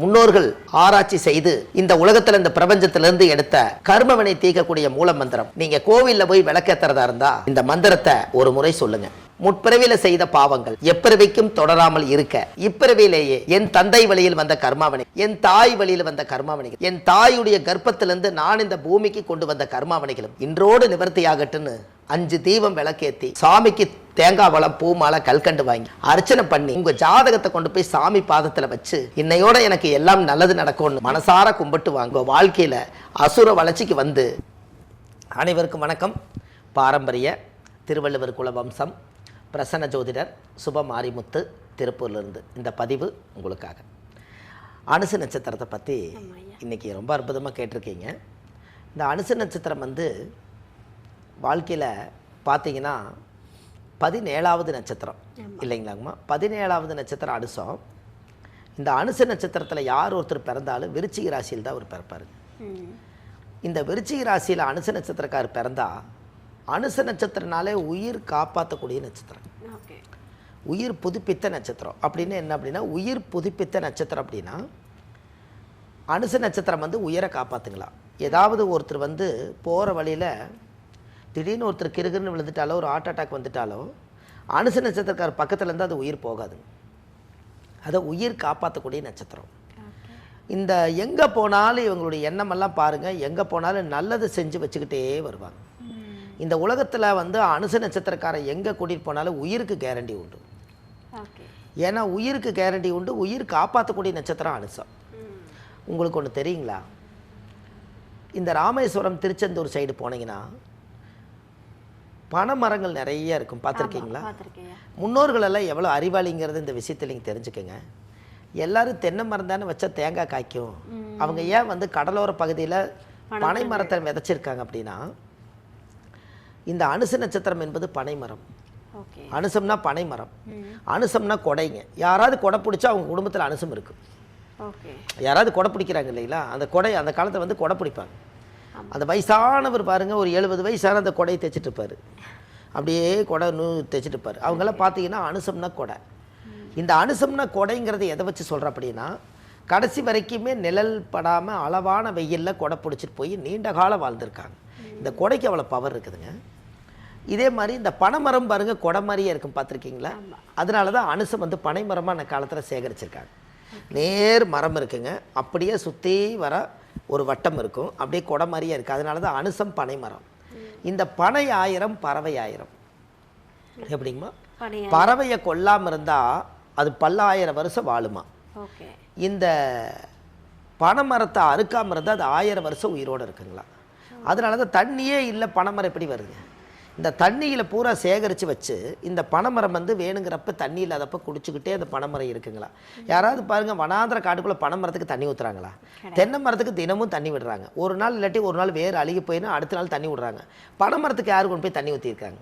முன்னோர்கள் ஆராய்ச்சி செய்து இந்த உலகத்துல இந்த பிரபஞ்சத்திலிருந்து எடுத்த கர்மவினை தீர்க்கக்கூடிய மூல மந்திரம். நீங்க கோவில்ல போய் விளக்கேத்துறதா இருந்தா இந்த மந்திரத்தை ஒரு முறை சொல்லுங்க. முற்பிறவில செய்த பாவங்கள் எப்பிறவிக்கும் தொடராமல் இருக்க இப்பிறவிலேயே என் தந்தை வழியில் வந்த கர்மாவினை, என் தாய் வழியில் வந்த கர்மாவினைகள், என் தாயுடைய கர்ப்பத்திலிருந்து நான் இந்த பூமிக்கு கொண்டு வந்த கர்மாவினைகளும் இன்றோடு நிவர்த்தியாகட்டுன்னு 5 தீபம் விளக்கேத்தி சாமிக்கு தேங்காய் வளம் பூ மாலை கல்கண்டு வாங்கி அர்ச்சனை பண்ணி உங்க ஜாதகத்தை கொண்டு போய் சாமி பாதத்துல வச்சு இன்னையோட எனக்கு எல்லாம் நல்லது நடக்கும்னு மனசார கும்பிட்டு வாங்க. வாழ்க்கையில அசுர வளர்ச்சிக்கு வந்து. அனைவருக்கும் வணக்கம். பாரம்பரிய திருவள்ளுவர் குல வம்சம் பிரசன்ன ஜோதிடர் சுப மாரிமுத்து திருப்பூர்லேருந்து இந்த பதிவு உங்களுக்காக. அனுச நட்சத்திரத்தை பற்றி இன்றைக்கி ரொம்ப அற்புதமாக கேட்டிருக்கீங்க. இந்த அனுச நட்சத்திரம் வந்து வாழ்க்கையில் பார்த்தீங்கன்னா 17வது நட்சத்திரம் இல்லைங்களாங்கம்மா. 17வது நட்சத்திரம் அனுசம். இந்த அனுச நட்சத்திரத்தில் யார் ஒருத்தர் பிறந்தாலும் விருச்சிக ராசியில் தான் அவர் பிறப்பார். இந்த விருச்சிக ராசியில் அனுச நட்சத்திரக்காரர் பிறந்தா அனுச நட்சத்திரனாலே உயிர் காப்பாற்றக்கூடிய நட்சத்திரம், உயிர் புதுப்பித்த நட்சத்திரம். அப்படின்னு என்ன அப்படின்னா, உயிர் புதுப்பித்த நட்சத்திரம் அப்படின்னா அனுச நட்சத்திரம் வந்து உயிரை காப்பாற்றுங்களா. ஏதாவது ஒருத்தர் வந்து போகிற வழியில் திடீர்னு ஒருத்தர் கிருகிருன்னு விழுந்துட்டாலோ ஒரு ஹார்ட் அட்டாக் வந்துட்டாலோ அனுச நட்சத்திரக்கார பக்கத்தில் இருந்து அது உயிர் போகாதுங்க. அதை உயிர் காப்பாற்றக்கூடிய நட்சத்திரம். இந்த எங்கே போனாலும் இவங்களுடைய எண்ணமெல்லாம் பாருங்கள், எங்கே போனாலும் நல்லது செஞ்சு வச்சுக்கிட்டே வருவாங்க. இந்த உலகத்தில் வந்து அனுச நட்சத்திரக்காரன் எங்கே கூட்டிகிட்டு போனாலும் உயிருக்கு கேரண்டி உண்டு. ஏன்னா உயிருக்கு கேரண்டி உண்டு. உயிர் காப்பாற்றக்கூடிய நட்சத்திரம் அனுசம். உங்களுக்கு ஒன்று தெரியுங்களா, இந்த ராமேஸ்வரம் திருச்செந்தூர் சைடு போனீங்கன்னா பனை மரங்கள் நிறைய இருக்கும், பார்த்துருக்கீங்களா? முன்னோர்கள் எல்லாம் எவ்வளோ அறிவாளிங்கிறது இந்த விஷயத்தில் நீங்கள் தெரிஞ்சுக்கோங்க. எல்லோரும் தென்னை மரம் தானே வச்சா தேங்காய் காய்க்கும். அவங்க ஏன் வந்து கடலோர பகுதியில் பனை மரத்தை விதைச்சிருக்காங்க அப்படின்னா, இந்த அனுச நட்சத்திரம் என்பது பனை மரம். அனுசம்னா பனை மரம், அனுசம்னா கொடைங்க. யாராவது கொடை பிடிச்சா அவங்க குடும்பத்தில் அனுசம் இருக்கு. யாராவது கொடை பிடிக்கிறாங்க இல்லைங்களா, அந்த கொடை அந்த காலத்தில் வந்து கொடை பிடிப்பாங்க. அந்த வயசானவர் பாருங்க, ஒரு 70 வயசான அந்த கொடையை தைச்சிட்டு இருப்பார், அப்படியே கொடை தைச்சிட்டு இருப்பார். அவங்கெல்லாம் பார்த்தீங்கன்னா அனுசம்னா கொடை. இந்த அனுசம்னா கொடைங்கிறது எதை வச்சு சொல்கிற அப்படின்னா, கடைசி வரைக்குமே நிழல் படாமல் அளவான வெயிலில் கொடை பிடிச்சிட்டு போய் நீண்ட காலம் வாழ்ந்திருக்காங்க. இந்த கொடைக்கு அவ்வளோ பவர் இருக்குதுங்க. இதே மாதிரி இந்த பனைமரம் பாருங்கள் கொடை மாதிரியே இருக்கும், பார்த்துருக்கீங்களா? அதனால தான் அனுசம் வந்து பனை மரமாக அந்த காலத்தில் சேகரிச்சிருக்காங்க. நேர் மரம் இருக்குங்க, அப்படியே சுற்றி வர ஒரு வட்டம் இருக்கும், அப்படியே கொடை மாதிரியே இருக்குது. அதனால தான் அனுசம் பனை மரம். இந்த பனை 1000 பறவை 1000. எப்படிங்கம்மா? பறவையை கொல்லாமல் இருந்தால் அது பல்லாயிரம் வருஷம் வாழுமா. இந்த பனை மரத்தை அறுக்காமல் இருந்தால் அது 1000 வருஷம் உயிரோடு இருக்குங்களா. அதனால தான் தண்ணியே இல்லை, பனைமரம் எப்படி வருது? இந்த தண்ணியில் பூரா சேகரித்து வச்சு இந்த பனைமரம் வந்து வேணுங்கிறப்ப தண்ணி இல்லாதப்போ குடிச்சுக்கிட்டே அந்த பனைமரம் இருக்குங்களா. யாராவது பாருங்கள், வனாந்திர காட்டுக்குள்ளே பனைமரத்துக்கு தண்ணி ஊற்றுறாங்களா? தென்னை மரத்துக்கு தினமும் தண்ணி விடுறாங்க. ஒரு நாள் இல்லாட்டி ஒரு நாள் வேறு அழுகி போயினா அடுத்த நாள் தண்ணி விடுறாங்க. பனைமரத்துக்கு யாரு கொண்டு போய் தண்ணி ஊற்றிருக்காங்க?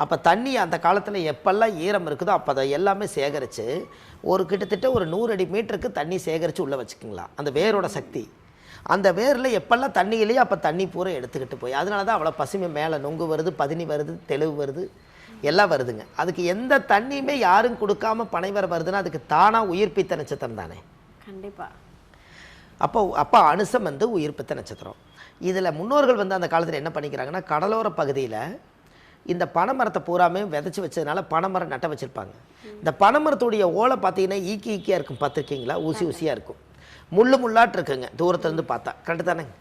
அப்போ தண்ணி அந்த காலத்தில் எப்பெல்லாம் ஈரம் இருக்குதோ அப்போ அதை எல்லாமே சேகரித்து ஒரு கிட்டத்தட்ட ஒரு 100 அடி மீட்டருக்கு தண்ணி சேகரித்து உள்ளே வச்சுக்கிங்களா. அந்த வேரோட சக்தி, அந்த வேரில் எப்பெல்லாம் தண்ணி இல்லையோ அப்போ தண்ணி பூரா எடுத்துக்கிட்டு போய், அதனால தான் அவ்வளோ பசுமை, மேலே நொங்கு வருது, பதினி வருது, தெளிவு வருது, எல்லாம் வருதுங்க. அதுக்கு எந்த தண்ணியுமே யாரும் கொடுக்காம பனை வர வருதுன்னா அதுக்கு தானாக உயிர்ப்பித்த நட்சத்திரம் தானே. கண்டிப்பாக. அப்போ அனுசம் வந்து உயிர்ப்பித்த நட்சத்திரம். இதில் முன்னோர்கள் வந்து அந்த காலத்தில் என்ன பண்ணிக்கிறாங்கன்னா, கடலோர பகுதியில் இந்த பனைமரத்தை பூராமே விதைச்சி வச்சதுனால பனைமரம் நட்ட வச்சுருப்பாங்க. இந்த பனைமரத்துடைய ஓலை பார்த்தீங்கன்னா ஈக்கியாக இருக்கும், பார்த்துருக்கீங்களா? ஊசி ஊசியாக இருக்கும், முள்ளாட்டு இருக்குங்க தூரத்துலேருந்து பார்த்தா. கரெக்டு தானேங்க?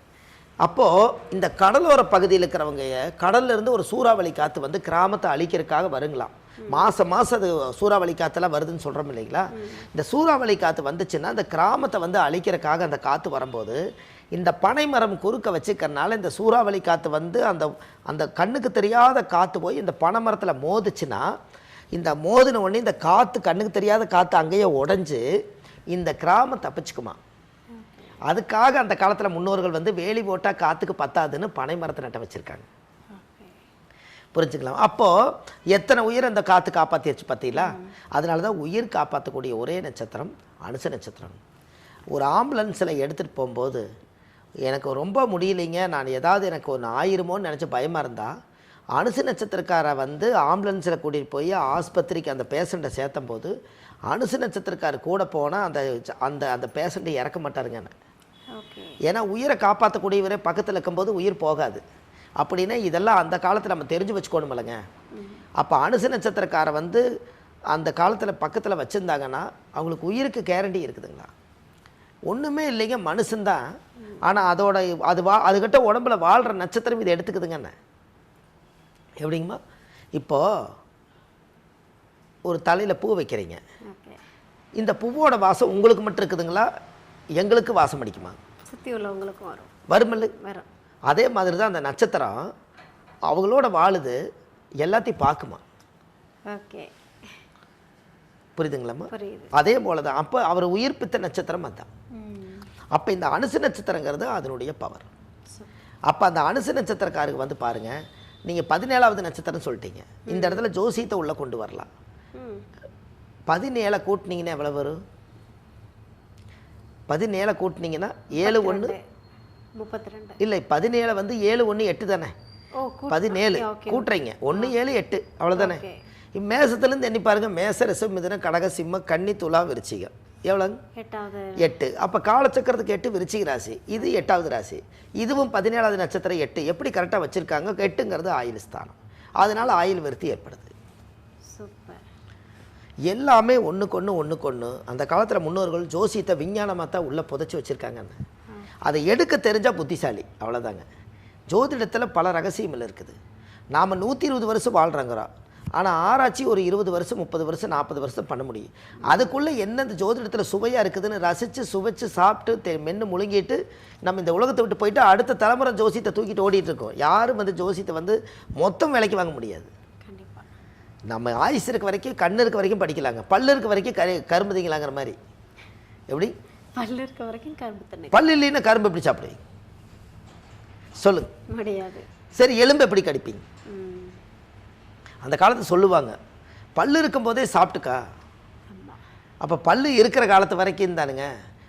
அப்போது இந்த கடலோர பகுதியில் இருக்கிறவங்க கடல்லேருந்து ஒரு சூறாவளி காற்று வந்து கிராமத்தை அழிக்கிறதுக்காக வருங்களாம். மாதம் அது சூறாவளி காற்றெல்லாம் வருதுன்னு சொல்கிறோம் இல்லைங்களா. இந்த சூறாவளி காற்று வந்துச்சுன்னா அந்த கிராமத்தை வந்து அழிக்கிறதுக்காக அந்த காற்று வரும்போது இந்த பனை மரம் குறுக்க வச்சுக்கிறனால இந்த சூறாவளி காற்று வந்து அந்த அந்த கண்ணுக்கு தெரியாத காற்று போய் இந்த பனை மரத்தில் மோதுச்சுன்னா, இந்த மோதின உடனே இந்த காற்று கண்ணுக்கு தெரியாத காற்று அங்கேயே உடஞ்சி இந்த கிராமம் தப்பிச்சுக்குமா. அதுக்காக அந்த காலத்தில் முன்னோர்கள் வந்து வேலி போட்டால் காற்றுக்கு பத்தாதுன்னு பனை மரத்தை நட்ட வச்சுருக்காங்க. புரிஞ்சுக்கலாம். அப்போது எத்தனை உயிர் அந்த காற்று காப்பாற்றிடுச்சு பார்த்தீங்களா. அதனால தான் உயிர் காப்பாற்றக்கூடிய ஒரே நட்சத்திரம் அனுச நட்சத்திரம். ஒரு ஆம்புலன்ஸில் எடுத்துகிட்டு போகும்போது எனக்கு ரொம்ப முடியலைங்க, நான் ஏதாவது எனக்கு ஒன்று ஆயிருமோன்னு நினச்சி பயமாக இருந்தால் அனுச நட்சத்திரக்காரை வந்து ஆம்புலன்ஸில் கூட்டிகிட்டு போய் ஆஸ்பத்திரிக்கு அந்த பேஷண்ட்டை சேர்த்தும் போது அனுச நட்சத்திரக்கார் கூட போனால் அந்த அந்த அந்த பேஷண்ட்டை இறக்க மாட்டாருங்க. ஏன்னா உயிரை காப்பாற்றக்கூடியவரே பக்கத்தில் இருக்கும்போது உயிர் போகாது. அப்படின்னா இதெல்லாம் அந்த காலத்தில் நம்ம தெரிஞ்சு வச்சுக்கணும் இல்லைங்க. அப்போ அனுச நட்சத்திரக்காரை வந்து அந்த காலத்தில் பக்கத்தில் வச்சுருந்தாங்கன்னா அவங்களுக்கு உயிருக்கு கேரண்டி இருக்குதுங்களா? ஒன்றுமே இல்லைங்க, மனுஷன்தான். ஆனால் அதோட அதுக்கிட்ட உடம்புல வாழ்கிற நட்சத்திரம் இதை எடுத்துக்குதுங்கண்ணே. எப்படிங்கம்மா? இப்போது ஒரு தலையில் பூ வைக்கிறீங்க, இந்த பூவோட வாசம் உங்களுக்கு மட்டும் இருக்குதுங்களா, எங்களுக்கு வாசம் அடிக்குமா? சுற்றி உள்ளவங்களுக்கும் வரும். வருமில்லை? வரும். அதே மாதிரி தான் அந்த நட்சத்திரம் அவங்களோட வாழுது, எல்லாத்தையும் பார்க்குமா? ஓகே, புரியுதுங்களாம்மா? புரியுது. அதே போல தான் அப்போ அவர் உயிர்ப்பித்த நட்சத்திரம் அதுதான். அப்போ இந்த அனுச நட்சத்திரங்கிறது அதனுடைய பவர். அப்போ அந்த அனுச நட்சத்திரக்காருக்கு வந்து பாருங்கள், நீங்கள் 17வது நட்சத்திரம் சொல்லிட்டீங்க. இந்த இடத்துல ஜோசியத்தை உள்ளே கொண்டு வரலாம். 17 கூட்டினீங்கன்னா எவ்வளோ வரும்? 17 கூட்டினீங்கன்னா 7 1 32 இல்லை, 17 வந்து 7 1 8 தானே. 17 கூட்டுறீங்க, 1 7 8 அவ்வளோதானே. மேசத்துலேருந்து எண்ணி பாருங்கள், மேச ரிஷபம் மிதுனம் கடக சிம்மம் கன்னி துலா விருச்சிகம் எவ்வளோங்க? 8. அப்போ காலச்சக்கரத்துக்கு 8 விருச்சிக ராசி, இது 8வது ராசி, இதுவும் 17வது நட்சத்திரம் 8. எப்படி கரெக்டாக வச்சுருக்காங்க? 8ங்கிறது ஆயுள் ஸ்தானம், அதனால் ஆயுள் விருத்தி ஏற்படுது. சூப்பர். எல்லாமே ஒன்றுக்கொன்று. அந்த காலத்தில் முன்னோர்கள் ஜோசியத்தை விஞ்ஞானமாக தான் உள்ளே புதைச்சி வச்சுருக்காங்கன்னு. அதை எடுக்க தெரிஞ்சால் புத்திசாலி, அவ்வளோதாங்க. ஜோதிடத்தில் பல ரகசியங்கள் இருக்குது. நாம் 120 வருஷம் வாழ்கிறோங்கிறோம், ஆனால் ஆராய்ச்சி ஒரு 20 வருஷம் 30 வருஷம் 40 வருஷம் பண்ண முடியும். அதுக்குள்ளே என்ன இந்த ஜோதிடத்தில் சுவையாக இருக்குதுன்னு ரசித்து சுவைச்சு சாப்பிட்டு மென்று முழுங்கிட்டு நம்ம இந்த உலகத்தை விட்டு போயிட்டு அடுத்த தலைமுறை ஜோசியத்தை தூக்கிட்டு ஓடிட்டு இருக்கோம். யாரும் வந்து ஜோசியத்தை வந்து மொத்தம் விலைக்கு வாங்க முடியாது. நம்ம ஆயுசு இருக்க வரைக்கும் கண்ணு இருக்க வரைக்கும் படிக்கலாங்க, பல்லு இருக்க வரைக்கும் கரும்பு திங்கலாங்கிற மாதிரி. எப்படி? பல்லு இருக்க வரைக்கும் கரும்பு தண்ணி. பல்லு இல்லைன்னா கரும்பு எப்படி சாப்பிடுவீங்க சொல்லுங்க? முடியாது. சரி, எலும்பு எப்படி கடிப்பீங்க? அந்த காலத்தில் சொல்லுவாங்க, பல்லு இருக்கும்போதே சாப்பிட்டுக்கா. அப்போ பல்லு இருக்கிற காலத்து வரைக்கும் தானுங்க.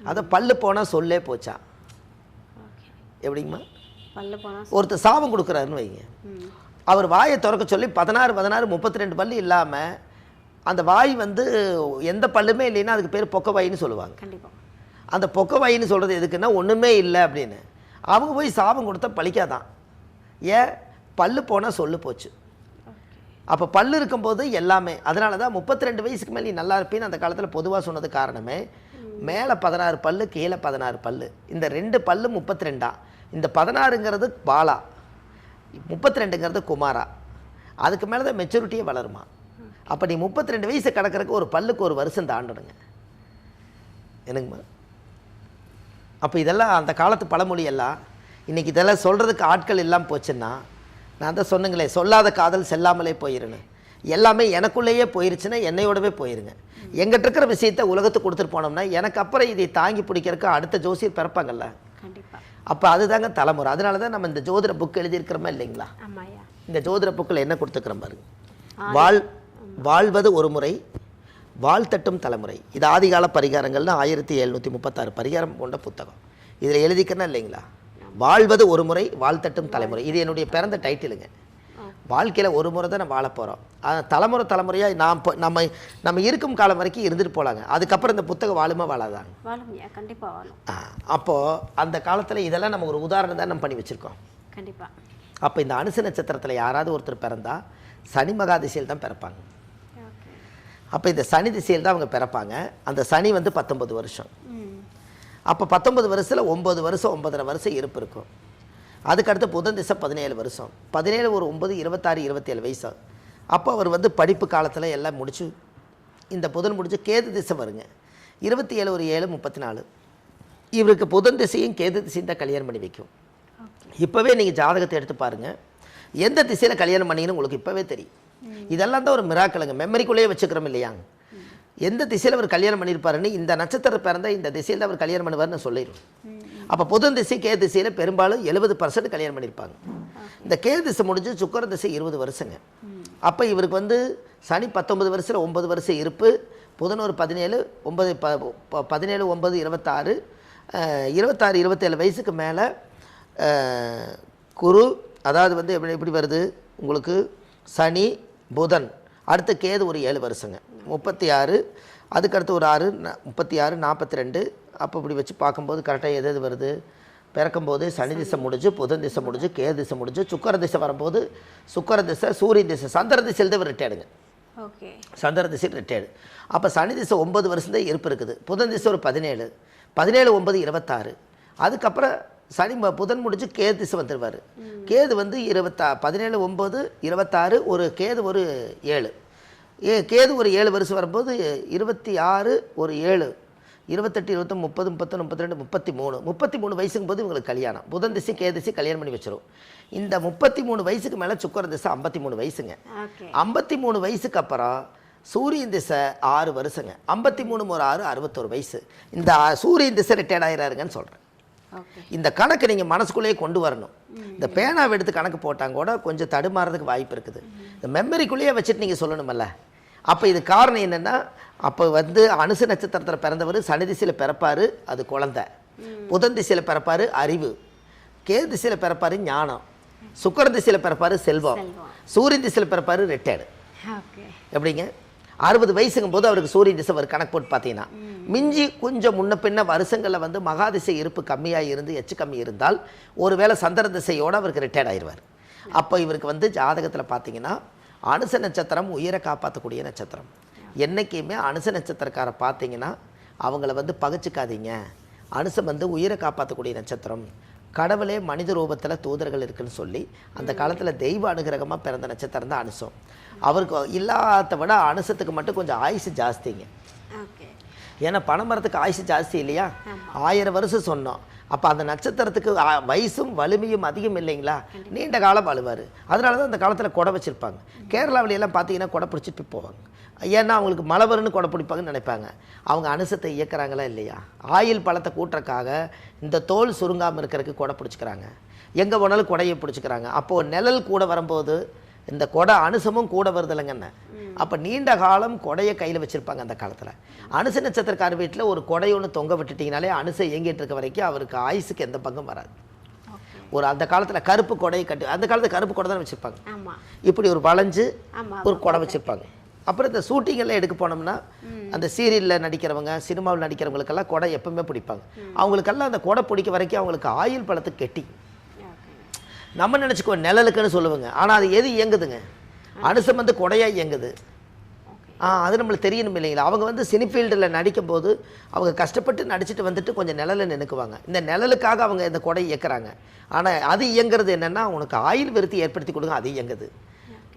அதை பல்லு போனால் சொல்லே போச்சா. எப்படிங்கம்மா? ஒருத்தர் சாபம் கொடுக்குறாருன்னு வைங்க, அவர் வாயை திறக்க சொல்லி 16 32 பல்லு இல்லாமல் அந்த வாய் வந்து எந்த பல்லுமே இல்லைன்னா அதுக்கு பேர் பொக்க வாயின்னு சொல்லுவாங்க. அந்த பொக்க வாயின்னு சொல்கிறது எதுக்குன்னா ஒன்றுமே இல்லை அப்படின்னு. அவங்க போய் சாபம் கொடுத்தா பழிக்காதான். ஏன்? பல்லு போனால் சொல்லு போச்சு. அப்போ பல்லு இருக்கும்போது எல்லாமே. அதனால தான் 32 வயசுக்கு மேலே நீ நல்லா இருப்பேன்னு அந்த காலத்தில் பொதுவாக சொன்னது காரணமே, மேலே 16 பல்லு கீழே 16 பல்லு, இந்த 2 பல்லு 32. இந்த 16ங்கிறது பாலா, 32ங்கிறது குமாரா. அதுக்கு மேலே தான் மெச்சூரிட்டியே வளருமா. அப்போ நீ 32 வயசு கிடக்கிறதுக்கு ஒரு பல்லுக்கு ஒரு வருஷம் தாண்டணுங்க. என்னங்கம்மா? அப்போ இதெல்லாம் அந்த காலத்து பழமொழி எல்லாம் இன்றைக்கி இதெல்லாம் சொல்கிறதுக்கு ஆட்கள் இல்லாமல் போச்சுன்னா, நான் தான் சொன்னுங்களே, சொல்லாத காதல் செல்லாமலே போயிருன்னு. எல்லாமே எனக்குள்ளேயே போயிருச்சுன்னா என்னையோடவே போயிருங்க. எங்கிட்ட இருக்கிற விஷயத்தை உலகத்துக்கு கொடுத்துட்டு போனோம்னா எனக்கு அப்புறம் இதை தாங்கி பிடிக்கிறதுக்கு அடுத்த ஜோசியர் பிறப்பாங்கல்ல. அப்போ அதுதாங்க தலைமுறை. அதனால தான் நம்ம இந்த ஜோதிட புக் எழுதியிருக்கிறோமா இல்லைங்களா? இந்த ஜோதிட புக்கில் என்ன கொடுத்துக்கிறோம் பாருங்க. வாழ்வது ஒரு முறை, வாழ்த்தட்டும் தலைமுறை. இது ஆதிகால பரிகாரங்கள்னு 1736 பரிகாரம் கொண்ட புத்தகம். இதில் எழுதிக்கிறனா இல்லைங்களா? வாழ்வது ஒரு முறை, வாழ்த்தட்டும் தலைமுறை. இது என்னுடைய பிறந்த டைட்டிலுங்க. வாழ்க்கையில் ஒரு முறை தான் நம்ம வாழ போகிறோம். தலைமுறையாக நம்ம இருக்கும் காலம் வரைக்கும் இருந்துட்டு போகலாங்க. அதுக்கப்புறம் இந்த புத்தகம் வாழுமா வாழாதாங்க? கண்டிப்பாக வாழும். அப்போது அந்த காலத்தில் இதெல்லாம் நம்ம ஒரு உதாரணம் தான் நம்ம பண்ணி வச்சுருக்கோம். கண்டிப்பாக. அப்போ இந்த அனுச நட்சத்திரத்தில் யாராவது ஒருத்தர் பிறந்தால் சனி மகா திசையில் தான் பிறப்பாங்க. அப்போ இந்த சனி திசையில் தான் அவங்க பிறப்பாங்க. அந்த சனி வந்து 19 வருஷம். அப்போ 19 வருஷத்தில் 9 வருஷம் 9.5 வருஷம் இருப்பு இருக்கும். அதுக்கடுத்து புதன் திசை 17 வருஷம், 17 ஒரு 9 26 27 வயசு. அப்போ அவர் வந்து படிப்பு காலத்தில் எல்லாம் முடிச்சு இந்த புதன் முடிச்சு கேது திசை வருங்க. 27 ஒரு 7 34. இவருக்கு புதன் திசையும் கேது திசையும் தான் கல்யாணம் பண்ணி வைக்கும். இப்போவே நீங்கள் ஜாதகத்தை எடுத்து பாருங்கள், எந்த திசையில் கல்யாணம் பண்ணிங்கன்னு உங்களுக்கு இப்போவே தெரியும். இதெல்லாம் தான் ஒரு மிராக்கலுங்க. மெமரிக்குள்ளேயே வச்சுக்கிறோம் இல்லையாங்க. எந்த திசையில் அவர் கல்யாணம் பண்ணியிருப்பாருன்னு, இந்த நட்சத்திரம் பிறந்த இந்த திசையில் அவர் கல்யாணம் பண்ணுவார்னு சொல்லிடும். அப்போ புதன் திசை கே திசையில் பெரும்பாலும் 70% கல்யாணம் பண்ணியிருப்பாங்க. இந்த கே திசை முடிஞ்சு சுக்கர திசை 20 வருஷங்க. அப்போ இவருக்கு வந்து சனி 19 வருஷத்தில் 9 வருஷம் இருப்பு, புதன் ஒரு 17 9 17 9 26 27 வயசுக்கு மேலே குரு, அதாவது வந்து எப்படி வருது உங்களுக்கு சனி புதன் அடுத்து கேது ஒரு 7 வருஷங்க 36, அதுக்கடுத்து ஒரு 6 36 42. அப்போ இப்படி வச்சு பார்க்கும்போது கரெக்டாக எது வருது, பிறக்கும்போது சனி திசை முடிஞ்சு புதன் திசை முடிஞ்சு கேது திசை முடிஞ்சு சுக்கர திசை வரும்போது சுக்கர திசை சூரிய திசை சந்திர திசையில் தான் ரிட்டையர்டுங்க. ஓகே, சந்திர திசை ரிட்டையர்டு. அப்போ சனி திசை 9 வருஷம் தான் இருப்பு இருக்குது. புதன் திசை ஒரு 17 9 26. அதுக்கப்புறம் சனி புதன் முடிஞ்சு கேது திசை வந்துடுவார். கேது வந்து 17 9 26, ஒரு கேது ஒரு 7. கேது ஒரு 7 வருஷம் வரும்போது 26 ஒரு 7 28 29 30 31 32 33 வயசுக்கும் போது இவங்களுக்கு கல்யாணம். புதன் திசை கேது திசை கல்யாணம் பண்ணி வச்சிரும். இந்த 33 வயசுக்கு மேலே சுக்கர திசை 53 வயசுங்க. 53 வயசுக்கு அப்புறம் சூரியன் திசை 6 வருஷங்க. 53 ஒரு 6 61 வயசு. இந்த சூரியன் திசை ரிட்டையர்ட் ஆகிறாருங்கன்னு சொல்கிறேன். இந்த கணக்கு நீங்கள் மனசுக்குள்ளேயே கொண்டு வரணும். இந்த பேனாவை எடுத்து கணக்கு போட்டாங்க கூட கொஞ்சம் தடுமாறதுக்கு வாய்ப்பு இருக்குது. இந்த மெமரிக்குள்ளேயே வச்சுட்டு நீங்கள் சொல்லணுமல்ல. அப்போ இது காரணம் என்னென்னா, அப்போ வந்து அனுச நட்சத்திரத்தில் பிறந்தவர் சனி திசையில் பிறப்பார், அது குழந்தை. புதன் திசையில் பிறப்பார், அறிவு. கேது திசையில் பிறப்பார், ஞானம். சுக்கர திசையில் பிறப்பார், செல்வம். சூரியன் திசையில் பிறப்பார், ரிட்டையர்டு. எப்படிங்க 60 வயசுங்கும் போது அவருக்கு சூரியன் திசை ஒரு கணக்கு போட்டு பார்த்தீங்கன்னா, மிஞ்சி கொஞ்சம் முன்ன பின்ன வருஷங்களில் வந்து மகாதிசை இருப்பு கம்மியாக இருந்து எச்சு கம்மி இருந்தால் ஒருவேளை சந்திர திசையோடு அவருக்கு ரிட்டையர்ட் ஆயிடுவார். அப்போ இவருக்கு வந்து ஜாதகத்தில் பார்த்தீங்கன்னா அனுச நட்சத்திரம் உயிரை காப்பாற்றக்கூடிய நட்சத்திரம். என்றைக்குமே அனுச நட்சத்திரக்காரை பார்த்தீங்கன்னா அவங்கள வந்து பகைச்சிக்காதீங்க. அனுசம் வந்து உயிரை காப்பாற்றக்கூடிய நட்சத்திரம். கடவுளே மனித ரூபத்தில் தூதர்கள் இருக்குன்னு சொல்லி அந்த காலத்தில் தெய்வ அனுகிரகமாக பிறந்த நட்சத்திரம் தான் அனுசம். அவருக்கு இல்லாத விட அனுசத்துக்கு மட்டும் கொஞ்சம் ஆயுசு ஜாஸ்திங்க. ஏன்னா பனைமரத்துக்கு ஆயுசு ஜாஸ்தி இல்லையா, 1000 வருஷம் சொன்னோம். அப்போ அந்த நட்சத்திரத்துக்கு வயசும் வலிமையும் அதிகம் இல்லைங்களா, நீண்ட காலம் வாழுவார். அதனால தான் அந்த காலத்தில் கொடை வச்சுருப்பாங்க. கேரளாவிலையெல்லாம் பார்த்தீங்கன்னா கொடை பிடிச்சிட்டு போவாங்க. ஏன்னா அவங்களுக்கு மழை வரும்னு கொடை பிடிப்பாங்கன்னு நினைப்பாங்க. அவங்க அனுசத்தை இயக்குறாங்களா இல்லையா, ஆயில் பழத்தை கூட்டுறக்காக இந்த தோல் சுருங்காமல் இருக்கிறதுக்கு கொடை பிடிச்சிக்கிறாங்க. எங்கே போனாலும் கொடையை பிடிச்சிக்கிறாங்க. அப்போது நிழல் கூட வரும்போது இந்த கொடை அனுசமும் கூட வருது இல்லைங்கண்ணே. அப்போ நீண்ட காலம் கொடையை கையில் வச்சுருப்பாங்க அந்த காலத்தில். அனுச நட்சத்திரக்கார வீட்டில் ஒரு கொடை ஒன்று தொங்க விட்டுட்டிங்கனாலே அனுசை இயங்கிட்டு இருக்க வரைக்கும் அவருக்கு ஆயுசுக்கு எந்த பங்கும் வராது. ஒரு அந்த காலத்தில் கருப்பு கொடையை கட்டி, அந்த காலத்தில் கருப்பு கொடை தான் வச்சுருப்பாங்க. இப்படி ஒரு வளைஞ்சு ஒரு கொடை வச்சுருப்பாங்க. அப்புறம் இந்த ஷூட்டிங்கெல்லாம் எடுக்க போனோம்னா அந்த சீரியலில் நடிக்கிறவங்க சினிமாவில் நடிக்கிறவங்களுக்கெல்லாம் கொடை எப்பவுமே பிடிப்பாங்க. அவங்களுக்கெல்லாம் அந்த கொடை பிடிக்க வரைக்கும் அவங்களுக்கு ஆயுள் பழத்துக்கு கெட்டி. நம்ம நினச்சிக்கோ நிழலுக்குன்னு சொல்லுவாங்க, ஆனால் அது எது இயங்குதுங்க, அனுசம் வந்து கொடையாக இயங்குது. அது நம்மளுக்கு தெரியணும் இல்லைங்களா. அவங்க வந்து சினிஃபீல்டில் நடிக்கும் போது அவங்க கஷ்டப்பட்டு நடிச்சுட்டு வந்துட்டு கொஞ்சம் நிழலை நினைக்குவாங்க. இந்த நிழலுக்காக அவங்க இந்த கொடை இயக்குறாங்க. ஆனால் அது இயங்குறது என்னென்னா உனக்கு ஆயுள் விருத்தி ஏற்படுத்தி கொடுங்க, அது இயங்குது.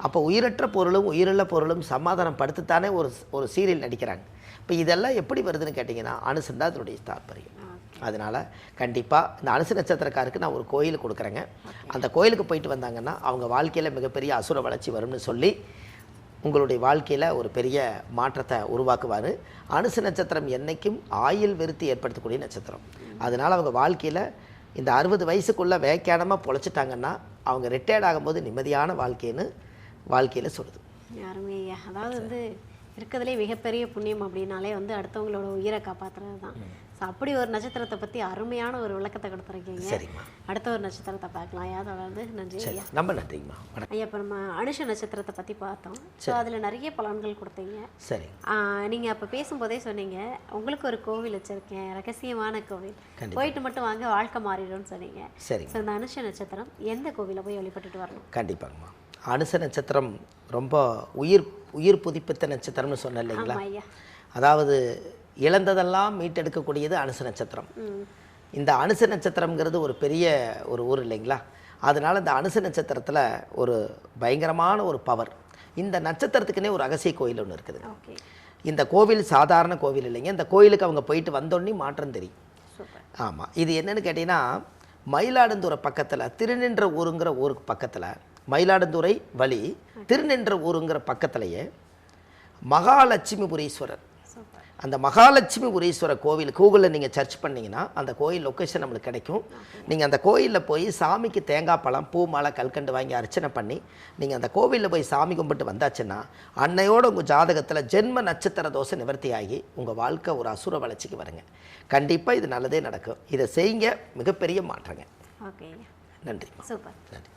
அப்போ உயிரற்ற பொருளும் உயிருள்ள பொருளும் சமாதானம் படுத்துத்தானே ஒரு சீரியல் நடிக்கிறாங்க. இப்போ இதெல்லாம் எப்படி வருதுன்னு கேட்டிங்கன்னா அனுசம் தான் அதனுடைய தாற்பயம். அதனால் கண்டிப்பாக இந்த அனுச நட்சத்திரக்காருக்கு நான் ஒரு கோயில் கொடுக்குறேங்க. அந்த கோயிலுக்கு போயிட்டு வந்தாங்கன்னா அவங்க வாழ்க்கையில் மிகப்பெரிய அசுர வளர்ச்சி வரும்னு சொல்லி உங்களுடைய வாழ்க்கையில் ஒரு பெரிய மாற்றத்தை உருவாக்குவார். அனுச நட்சத்திரம் என்றைக்கும் ஆயுள் விருத்தி ஏற்படுத்தக்கூடிய நட்சத்திரம். அதனால் அவங்க வாழ்க்கையில் இந்த 60 வயசுக்குள்ளே வேக்கானமாக பொழைச்சிட்டாங்கன்னா அவங்க ரிட்டையர்ட் ஆகும்போது நிம்மதியான வாழ்க்கையில் சொல்லுது. அருமையா. அதாவது வந்து இருக்கிறதுலே மிகப்பெரிய புண்ணியம் அப்படின்னாலே வந்து அடுத்தவங்களோட உயிரை காப்பாற்றுறது தான். ஸோ அப்படி ஒரு நட்சத்திரத்தை பற்றி அருமையான ஒரு விளக்கத்தை கொடுத்துருக்கீங்க. சரிம்மா, தொடர்ந்து ஒரு நட்சத்திரத்தை பார்க்கலாம். தொடர்ந்து நன்றி ஐயா. ரொம்ப நன்றிங்கம்மா. ஐயா, இப்போ நம்ம அனுஷ நட்சத்திரத்தை பற்றி பார்த்தோம். ஸோ அதில் நிறைய பலன்கள் கொடுத்தீங்க. சரி, நீங்கள் அப்போ பேசும்போதே சொன்னீங்க உங்களுக்கு ஒரு கோவில் வச்சுருக்கேன், ரகசியமான கோவில், போயிட்டு மட்டும் வாங்க வாழ்க்கை மாறிடும்னு சொன்னீங்க. சரி, ஸோ இந்த அனுஷ நட்சத்திரம் எந்த கோவிலை போய் வழிபட்டுட்டு வரணும்? கண்டிப்பாங்கம்மா. அனுச நட்சத்திரம் ரொம்ப உயிர் புதுப்பித்த நட்சத்திரம்னு சொன்ன இல்லைங்களா. அதாவது இழந்ததெல்லாம் மீட்டெடுக்கக்கூடியது அனுச நட்சத்திரம். இந்த அனுச நட்சத்திரம்ங்கிறது ஒரு பெரிய ஒரு ஊர் இல்லைங்களா. அதனால் இந்த அனுச நட்சத்திரத்தில் ஒரு பயங்கரமான ஒரு பவர். இந்த நட்சத்திரத்துக்குன்னே ஒரு ரகசிய கோயில் ஒன்று இருக்குது. இந்த கோவில் சாதாரண கோவில் இல்லைங்க. இந்த கோயிலுக்கு அவங்க போயிட்டு வந்தோடனே மாற்றம் தெரியும். ஆமாம், இது என்னென்னு கேட்டிங்கன்னா மயிலாடுதுறை பக்கத்தில் திருநின்ற ஊருங்கிற ஊருக்கு பக்கத்தில், மயிலாடுதுறை வழி திருநின்ற ஊருங்கிற பக்கத்துலேயே மகாலட்சுமிபுரீஸ்வரர், அந்த மகாலட்சுமிபுரீஸ்வரர் கோவில் கூகுளில் நீங்கள் சர்ச் பண்ணிங்கன்னா அந்த கோயில் லொக்கேஷன் நம்மளுக்கு கிடைக்கும். நீங்கள் அந்த கோயிலில் போய் சாமிக்கு தேங்காய் பழம் பூ மாலை கல்கண்டு வாங்கி அர்ச்சனை பண்ணி நீங்கள் அந்த கோவிலில் போய் சாமி கும்பிட்டு வந்தாச்சுன்னா அன்னையோட உங்கள் ஜாதகத்தில் ஜென்ம நட்சத்திர தோசை நிவர்த்தி ஆகி உங்கள் வாழ்க்கை ஒரு அசுர வளர்ச்சிக்கு வருங்க. கண்டிப்பாக இது நல்லதே நடக்கும். இதை செய்யுங்க, மிகப்பெரிய மாற்றங்க. ஓகே, நன்றி. சூப்பர், நன்றி.